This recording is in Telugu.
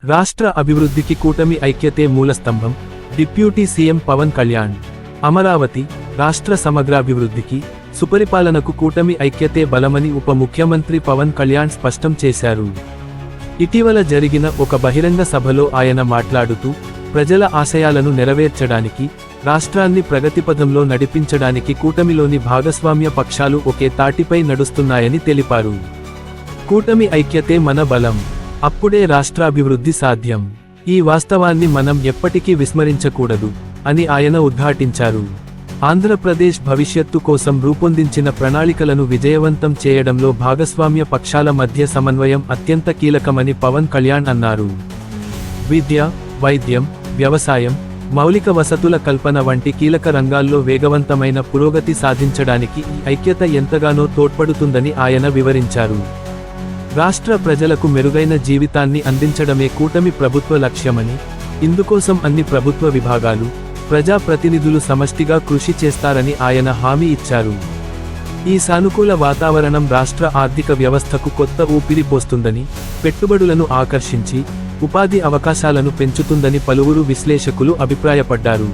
రాష్ట్ర అభివృద్ధికి కూటమి ఐక్యతే మూలస్తంభం. Deputy CM Pavan Kalyan. అమరావతి రాష్ట్ర సమగ్రాభివృద్ధికి, సుపరిపాలనకు కూటమి ఐక్యతే బలమని ఉప ముఖ్యమంత్రి పవన్ కళ్యాణ్ స్పష్టం చేశారు. ఇటీవల జరిగిన ఒక బహిరంగ సభలో ఆయన మాట్లాడుతూ, ప్రజల ఆశయాలను నెరవేర్చడానికి, రాష్ట్రాన్ని ప్రగతిపథంలో నడిపించడానికి కూటమిలోని భాగస్వామ్య పక్షాలు ఒకే తాటిపై నడుస్తున్నాయని తెలిపారు. కూటమి ఐక్యతే మన బలం. అప్పుడే రాష్ట్రాభివృద్ధి సాధ్యం. ఈ వాస్తవాన్ని మనం ఎప్పటికీ విస్మరించకూడదు అని ఆయన ఉద్ఘాటించారు. ఆంధ్రప్రదేశ్ భవిష్యత్తు కోసం రూపొందించిన ప్రణాళికలను విజయవంతం చేయడంలో భాగస్వామ్య పక్షాల మధ్య సమన్వయం అత్యంత కీలకమని పవన్ కళ్యాణ్ అన్నారు. విద్య, వైద్యం, వ్యవసాయం, మౌలిక వసతుల కల్పన వంటి కీలక రంగాల్లో వేగవంతమైన పురోగతి సాధించడానికి ఈ ఐక్యత ఎంతగానో తోడ్పడుతుందని ఆయన వివరించారు. రాష్ట్ర ప్రజలకు మెరుగైన జీవితాన్ని అందించడమే కూటమి ప్రభుత్వ లక్ష్యమని, ఇందుకోసం అన్ని ప్రభుత్వ విభాగాలు, ప్రజా ప్రతినిధులు సమష్టిగా కృషి చేస్తారని ఆయన హామీ ఇచ్చారు. ఈ సానుకూల వాతావరణం రాష్ట్ర ఆర్థిక వ్యవస్థకు కొత్త ఊపిరి పోస్తుందని, పెట్టుబడులను ఆకర్షించి, ఉపాధి అవకాశాలను పెంచుతుందని పలువురు విశ్లేషకులు అభిప్రాయపడ్డారు.